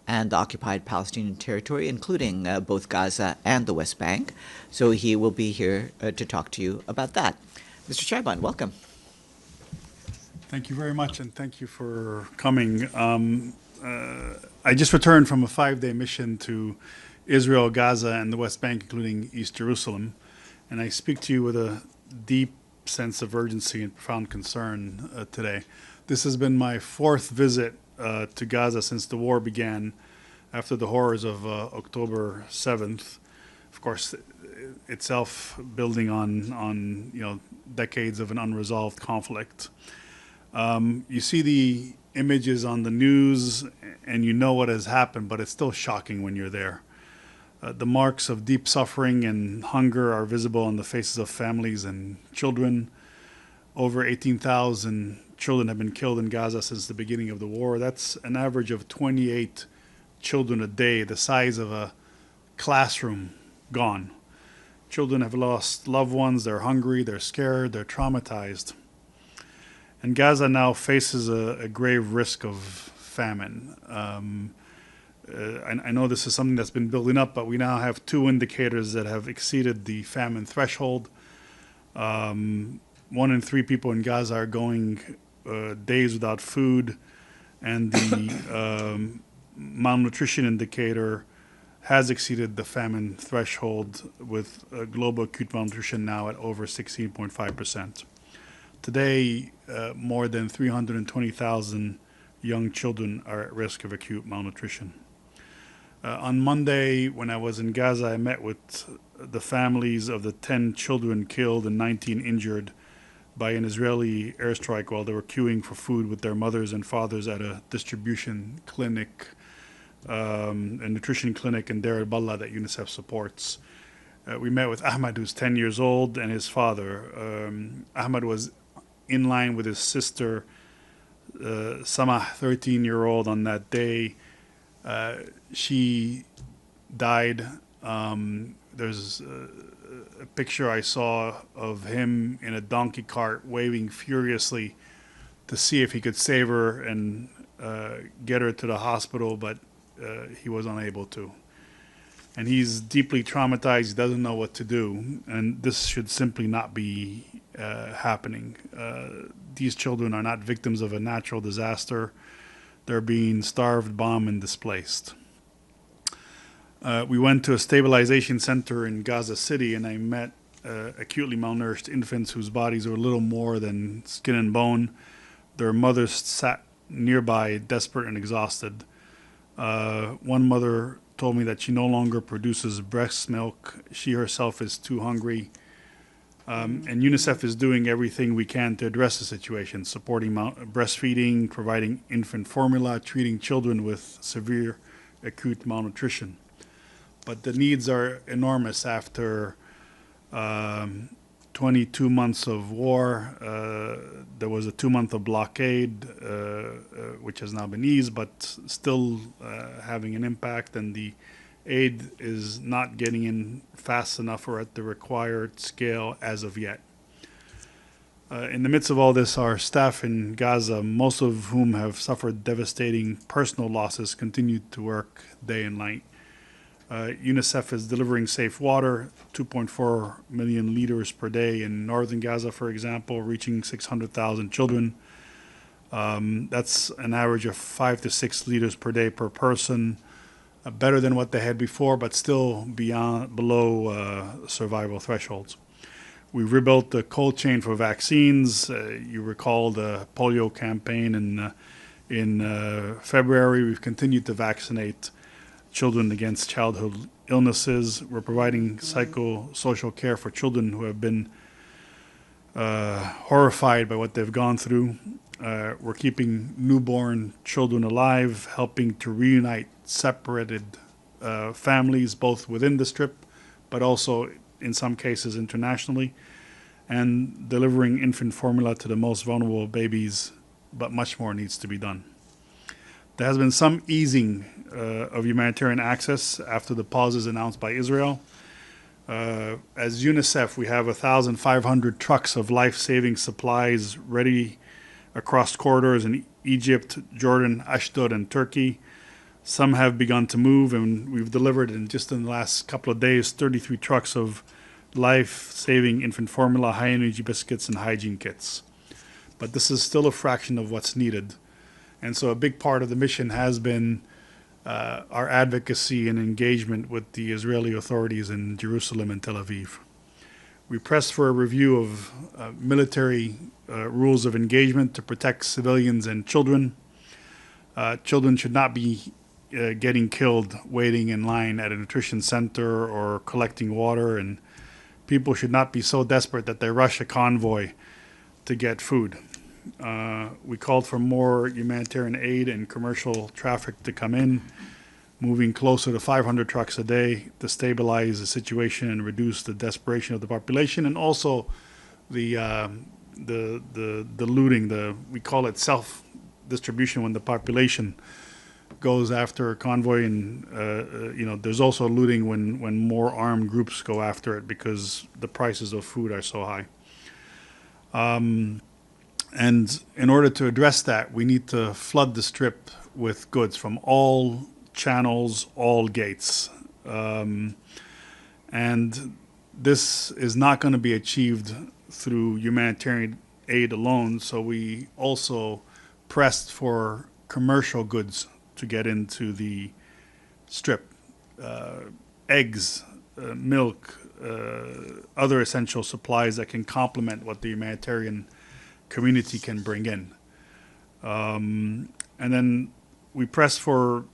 and the occupied Palestinian territory, including both Gaza and the West Bank. So he will be here to talk to you about that. Mr. Chaiban, welcome. Thank you very much, and thank you for coming. I just returned from a 5-day mission to Israel, Gaza, and the West Bank, including East Jerusalem, and I speak to you with a deep sense of urgency and profound concern today. This has been my 4th visit to Gaza since the war began, after the horrors of October 7th. Of course, itself building on decades of an unresolved conflict. You see the images on the news and you know what has happened, but it's still shocking when you're there. The marks of deep suffering and hunger are visible on the faces of families and children. Over 18,000 children have been killed in Gaza since the beginning of the war. That's an average of 28 children a day, the size of a classroom gone. Children have lost loved ones, they're hungry, they're scared, they're traumatized. And Gaza now faces a grave risk of famine. I know this is something that's been building up, but we now have 2 indicators that have exceeded the famine threshold. 1 in 3 people in Gaza are going days without food, and the malnutrition indicator has exceeded the famine threshold, with global acute malnutrition now at over 16.5%. Today, more than 320,000 young children are at risk of acute malnutrition. On Monday, when I was in Gaza, I met with the families of the 10 children killed and 19 injured by an Israeli airstrike while they were queuing for food with their mothers and fathers at a distribution clinic, a nutrition clinic in Deir al-Ballah that UNICEF supports. We met with Ahmad, who's 10 years old, and his father. Ahmad was in line with his sister, Samah, 13-year-old, on that day. She died. There's a picture I saw of him in a donkey cart waving furiously to see if he could save her and get her to the hospital, but he was unable to. And he's deeply traumatized. He doesn't know what to do, and this should simply not be happening. These children are not victims of a natural disaster. They're being starved, bombed, and displaced. We went to a stabilization center in Gaza City, and I met acutely malnourished infants whose bodies were little more than skin and bone. Their mothers sat nearby, desperate and exhausted. One mother told me that she no longer produces breast milk. She herself is too hungry. And UNICEF is doing everything we can to address the situation, supporting breastfeeding, providing infant formula, treating children with severe acute malnutrition. But the needs are enormous after 22 months of war. There was a 2-month of blockade, which has now been eased, but still having an impact, and the aid is not getting in fast enough or at the required scale as of yet. In the midst of all this, our staff in Gaza, most of whom have suffered devastating personal losses, continue to work day and night. UNICEF is delivering safe water, 2.4 million liters per day in northern Gaza, for example, reaching 600,000 children. That's an average of 5 to 6 liters per day per person, better than what they had before, but still below survival thresholds. We rebuilt the cold chain for vaccines. You recall the polio campaign in February. We've continued to vaccinate children against childhood illnesses. We're providing psychosocial care for children who have been horrified by what they've gone through. We're keeping newborn children alive, helping to reunite separated families, both within the Strip, but also in some cases internationally, and delivering infant formula to the most vulnerable babies, but much more needs to be done. There has been some easing of humanitarian access after the pauses announced by Israel. As UNICEF, we have 1,500 trucks of life-saving supplies ready across corridors in Egypt, Jordan, Ashdod, and Turkey. Some have begun to move, and we've delivered in the last couple of days 33 trucks of life-saving infant formula, high-energy biscuits, and hygiene kits. But this is still a fraction of what's needed. And so a big part of the mission has been our advocacy and engagement with the Israeli authorities in Jerusalem and Tel Aviv. We pressed for a review of military rules of engagement to protect civilians and children. Children should not be getting killed waiting in line at a nutrition center or collecting water, and people should not be so desperate that they rush a convoy to get food. We called for more humanitarian aid and commercial traffic to come in, moving closer to 500 trucks a day to stabilize the situation and reduce the desperation of the population, and also the looting. We call it self-distribution when the population goes after a convoy, and there's also looting when more armed groups go after it because the prices of food are so high. And in order to address that, we need to flood the strip with goods from all channels, all gates. And this is not going to be achieved through humanitarian aid alone, so we also pressed for commercial goods to get into the strip. Eggs, milk, other essential supplies that can complement what the humanitarian community can bring in. And then we press for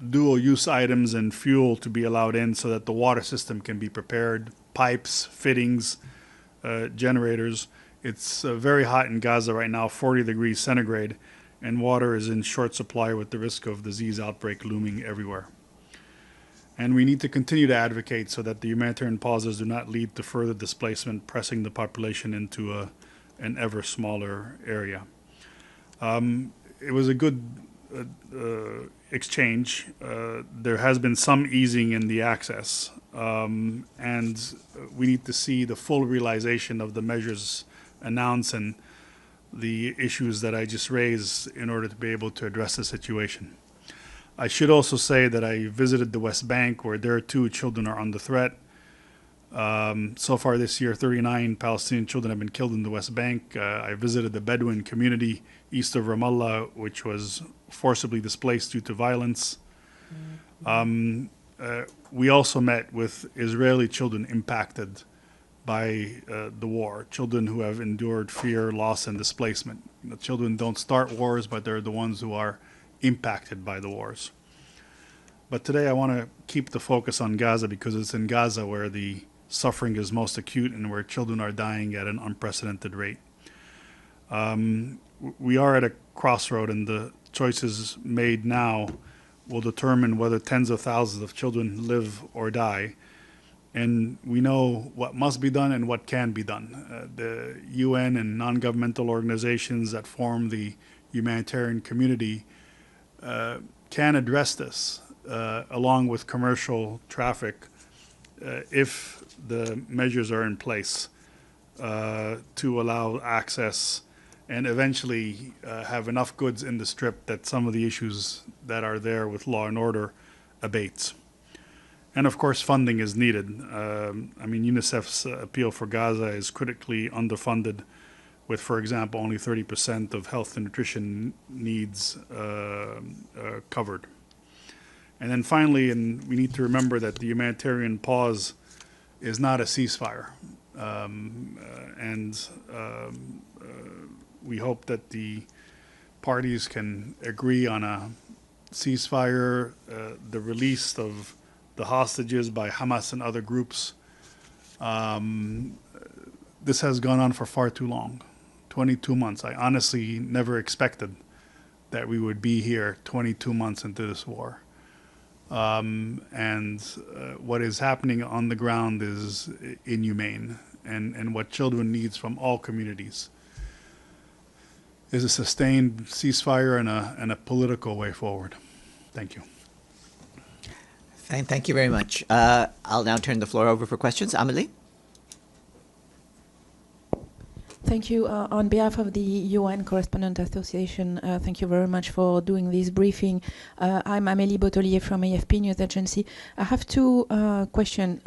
dual-use items and fuel to be allowed in so that the water system can be prepared, pipes, fittings, generators. It's very hot in Gaza right now, 40 degrees centigrade, and water is in short supply with the risk of disease outbreak looming everywhere. And we need to continue to advocate so that the humanitarian pauses do not lead to further displacement, pressing the population into an ever smaller area. It was a good exchange. There has been some easing in the access, and we need to see the full realization of the measures announced and the issues that I just raised in order to be able to address the situation. I should also say that I visited the West Bank, where there too children are under threat. So far this year, 39 Palestinian children have been killed in the West Bank. I visited the Bedouin community east of Ramallah, which was forcibly displaced due to violence. We also met with Israeli children impacted by the war, children who have endured fear, loss, and displacement. Children don't start wars, but they're the ones who are impacted by the wars. But today I want to keep the focus on Gaza because it's in Gaza where the suffering is most acute and where children are dying at an unprecedented rate. We are at a crossroad, and the choices made now will determine whether tens of thousands of children live or die. And we know what must be done and what can be done. The UN and non-governmental organizations that form the humanitarian community can address this along with commercial traffic if the measures are in place to allow access and eventually have enough goods in the strip that some of the issues that are there with law and order abates. And of course, funding is needed. UNICEF's appeal for Gaza is critically underfunded with, for example, only 30% of health and nutrition needs covered. And then finally, and we need to remember that the humanitarian pause is not a ceasefire. We hope that the parties can agree on a ceasefire, the release of the hostages by Hamas and other groups. This has gone on for far too long, 22 months. I honestly never expected that we would be here 22 months into this war. What is happening on the ground is inhumane, and what children needs from all communities is a sustained ceasefire and a political way forward. Thank you. Thank you very much. I'll now turn the floor over for questions. Amelie? Thank you. On behalf of the UN Correspondent Association, thank you very much for doing this briefing. I'm Amélie Bottelier from AFP News Agency. I have two questions.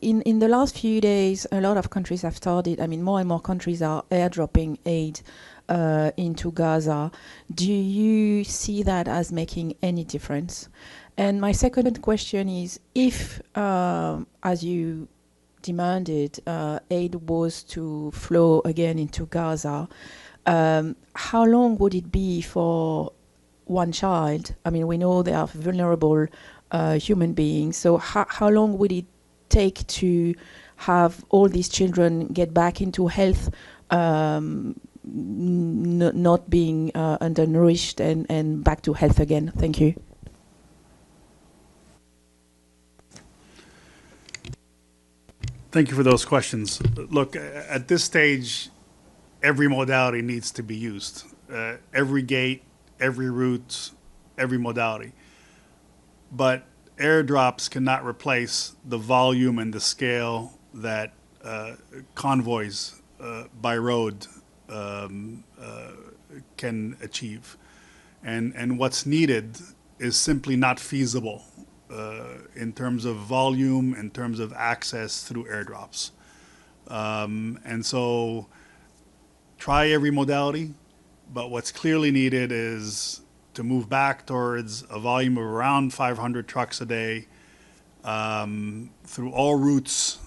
In the last few days, a lot of countries have started, more and more countries are airdropping aid into Gaza. Do you see that as making any difference? And my second question is, if, as you demanded, aid was to flow again into Gaza, how long would it be for one child? We know they are vulnerable human beings, so how long would it take to have all these children get back into health, not being undernourished and back to health again? Thank you. Thank you for those questions. Look, at this stage, every modality needs to be used. Every gate, every route, every modality. But airdrops cannot replace the volume and the scale that convoys by road can achieve. And what's needed is simply not feasible in terms of volume, in terms of access through airdrops. And so try every modality, but what's clearly needed is to move back towards a volume of around 500 trucks a day through all routes,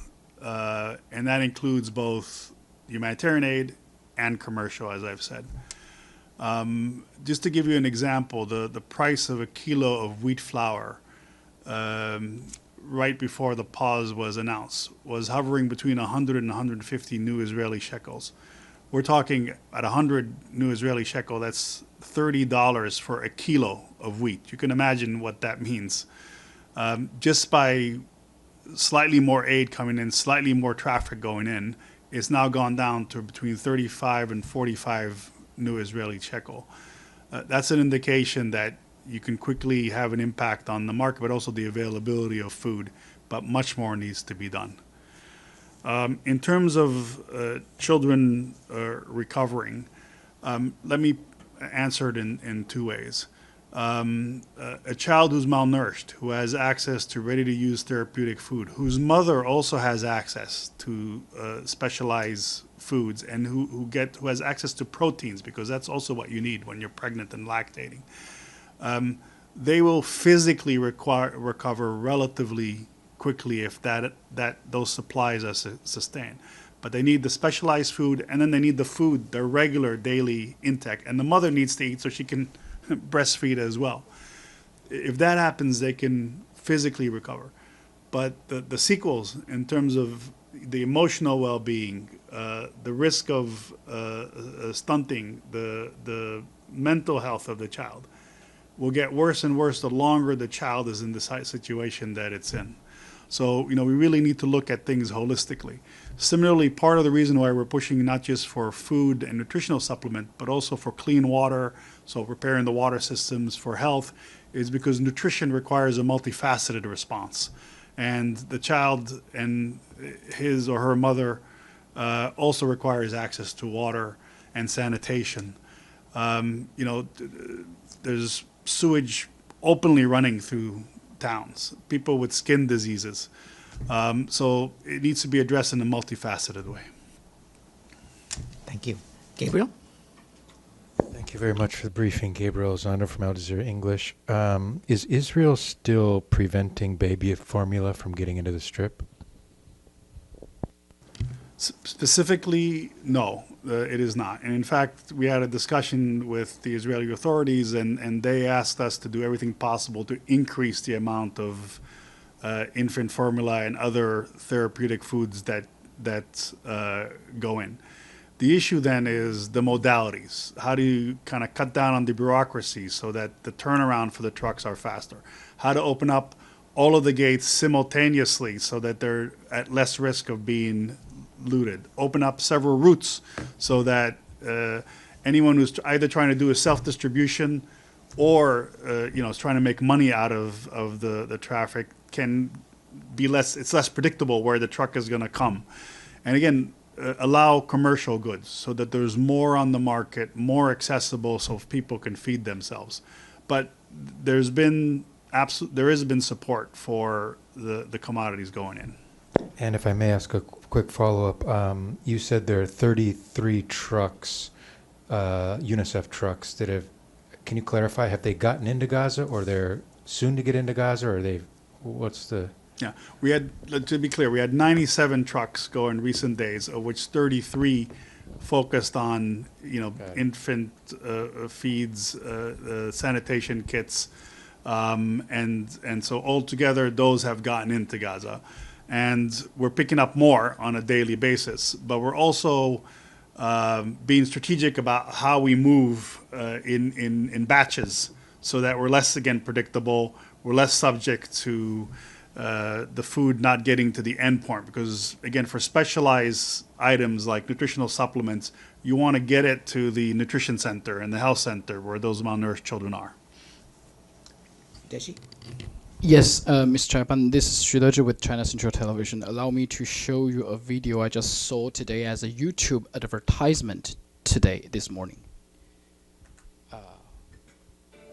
and that includes both humanitarian aid and commercial, as I've said. Just to give you an example, the price of a kilo of wheat flour right before the pause was announced was hovering between 100 and 150 new Israeli shekels. We're talking at 100 new Israeli shekel, that's $30 for a kilo of wheat. You can imagine what that means. Just by slightly more aid coming in, slightly more traffic going in, it's now gone down to between 35 and 45 new Israeli shekel. That's an indication that you can quickly have an impact on the market, but also the availability of food, but much more needs to be done. In terms of children recovering, let me answer it in two ways. A child who's malnourished, who has access to ready-to-use therapeutic food, whose mother also has access to specialized foods, and who has access to proteins, because that's also what you need when you're pregnant and lactating. They will physically recover relatively quickly if those supplies are sustained. But they need the specialized food, and then they need the food, their regular daily intake. And the mother needs to eat so she can breastfeed as well. If that happens, they can physically recover. But the sequels in terms of the emotional well-being, the risk of stunting, the mental health of the child will get worse and worse the longer the child is in the situation that it's in. So, we really need to look at things holistically. Similarly, part of the reason why we're pushing not just for food and nutritional supplement, but also for clean water, so repairing the water systems for health, is because nutrition requires a multifaceted response. And the child and his or her mother also requires access to water and sanitation. There's sewage openly running through towns, people with skin diseases. So it needs to be addressed in a multifaceted way. Thank you. Gabriel? Thank you very much for the briefing. Gabriel Zander from Al Jazeera English. Is Israel still preventing baby formula from getting into the Strip? Specifically, no, it is not. And in fact, we had a discussion with the Israeli authorities, and they asked us to do everything possible to increase the amount of infant formula and other therapeutic foods that go in. The issue then is the modalities. How do you kind of cut down on the bureaucracy so that the turnaround for the trucks are faster? How to open up all of the gates simultaneously so that they're at less risk of being looted. Open up several routes so that anyone who's either trying to do a self-distribution or is trying to make money out of the traffic can be it's less predictable where the truck is going to come. And again, allow commercial goods so that there's more on the market, more accessible, so people can feed themselves. But there has been support for the commodities going in. And if I may ask a quick follow-up, you said there are 33 trucks, UNICEF trucks that have, can you clarify, have they gotten into Gaza, or they're soon to get into Gaza, or what's the? Yeah, we had, to be clear, we had 97 trucks go in recent days, of which 33 focused on, infant feeds, sanitation kits, and so altogether those have gotten into Gaza, and we're picking up more on a daily basis. But we're also being strategic about how we move in batches, so that we're less, again, predictable. We're less subject to the food not getting to the end point, because, again, for specialized items like nutritional supplements, you want to get it to the nutrition center and the health center where those malnourished children are. Deshi? Yes, Mr. Chaiban, this is Shudeji with China Central Television. Allow me to show you a video I just saw today as a YouTube advertisement this morning.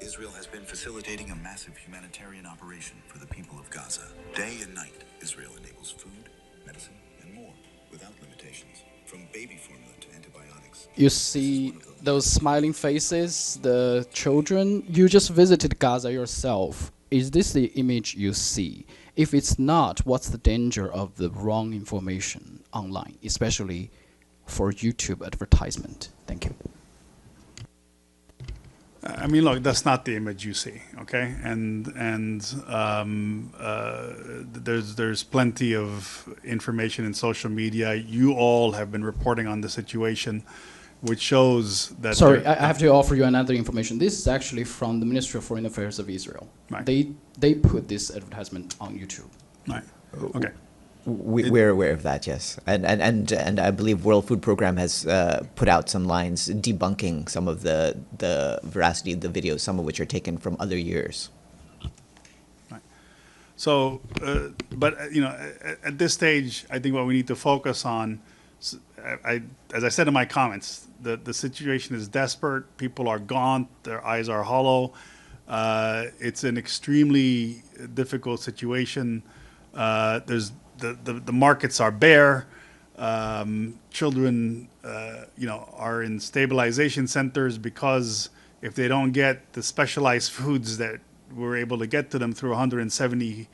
Israel has been facilitating a massive humanitarian operation for the people of Gaza. Day and night, Israel enables food, medicine, and more without limitations, from baby formula to antibiotics. You see those smiling faces, the children. You just visited Gaza yourself. Is this the image you see? If it's not, what's the danger of the wrong information online, especially for YouTube advertisement? Thank you. I mean, look, that's not the image you see, okay? And there's plenty of information in social media. You all have been reporting on the situation, which shows that. Sorry, I have to offer you another information. This is actually from the Ministry of Foreign Affairs of Israel. Right. They put this advertisement on YouTube. Right. Okay. We're aware of that, yes, and I believe World Food Program has put out some lines debunking some of the veracity of the videos, some of which are taken from other years. Right. So, but at this stage, I think what we need to focus on, as I said in my comments, the situation is desperate. People are gaunt. Their eyes are hollow. It's an extremely difficult situation. The markets are bare. Children, are in stabilization centers because if they don't get the specialized foods that we're able to get to them through 170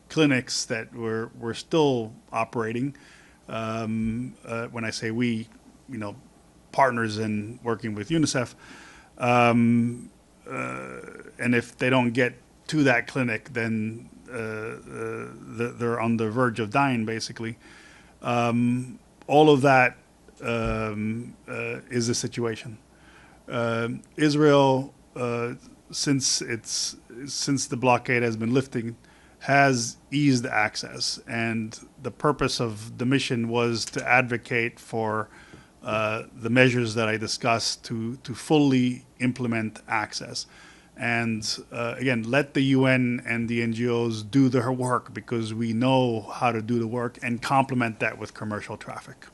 clinics that we're still operating. When I say we, partners in working with UNICEF, and if they don't get to that clinic, then they're on the verge of dying, basically. All of that is the situation. Israel, since the blockade has been lifting, has eased access, and the purpose of the mission was to advocate for the measures that I discussed to fully implement access. And again, let the UN and the NGOs do their work, because we know how to do the work, and complement that with commercial traffic.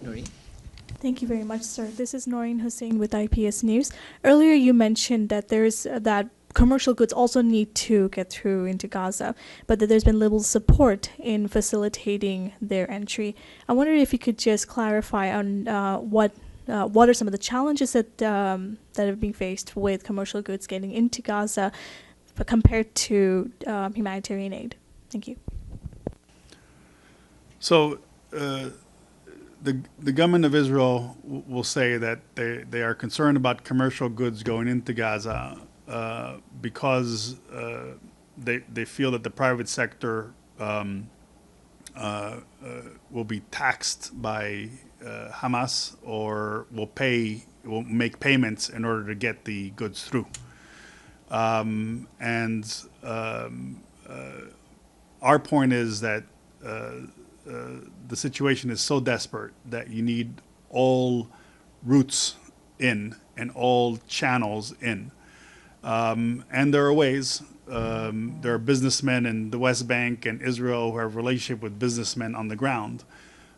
Noreen? Thank you very much, sir. This is Noreen Hussein with IPS News. Earlier you mentioned that that commercial goods also need to get through into Gaza, but that there's been little support in facilitating their entry. I wondered if you could just clarify on what are some of the challenges that have been faced with commercial goods getting into Gaza compared to humanitarian aid? Thank you. So the government of Israel will say that they are concerned about commercial goods going into Gaza because they feel that the private sector will be taxed by Hamas, or will make payments in order to get the goods through. Our point is that the situation is so desperate that you need all routes in and all channels in. And there are ways. There are businessmen in the West Bank and Israel who have a relationship with businessmen on the ground.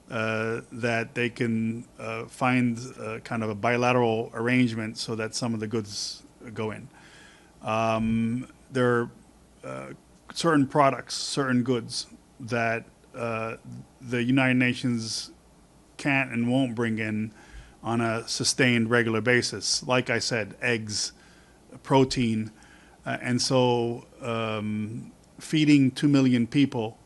that they can find kind of a bilateral arrangement so that some of the goods go in. There are certain products, certain goods that the United Nations can't and won't bring in on a sustained regular basis. Like I said, eggs, protein, and so feeding 2 million people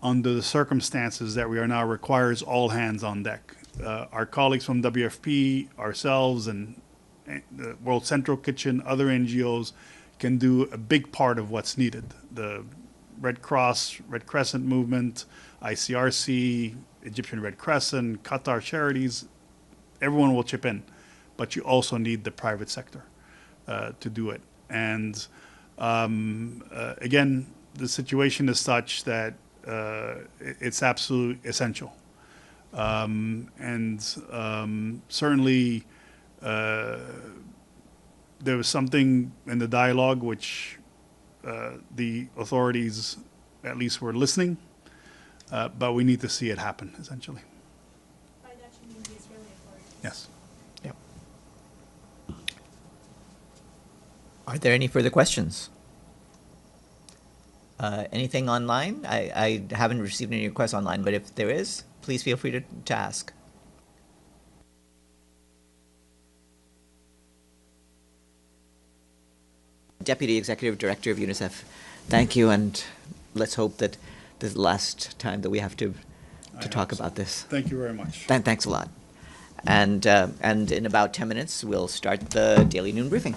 under the circumstances that we are now requires all hands on deck. Our colleagues from WFP, ourselves, and the World Central Kitchen, other NGOs can do a big part of what's needed. The Red Cross, Red Crescent movement, ICRC, Egyptian Red Crescent, Qatar Charities, everyone will chip in, but you also need the private sector to do it. And again, the situation is such that it's absolutely essential. Certainly there was something in the dialogue which the authorities at least were listening, but we need to see it happen, essentially. By that you mean the Israeli authorities? Yes. Yep. Are there any further questions? Anything online? I haven't received any requests online, but if there is, please feel free to ask. Deputy Executive Director of UNICEF, thank you, and let's hope that this is the last time that we have to talk about this. Thank you very much. Thanks a lot. And in about 10 minutes, we'll start the Daily Noon Briefing.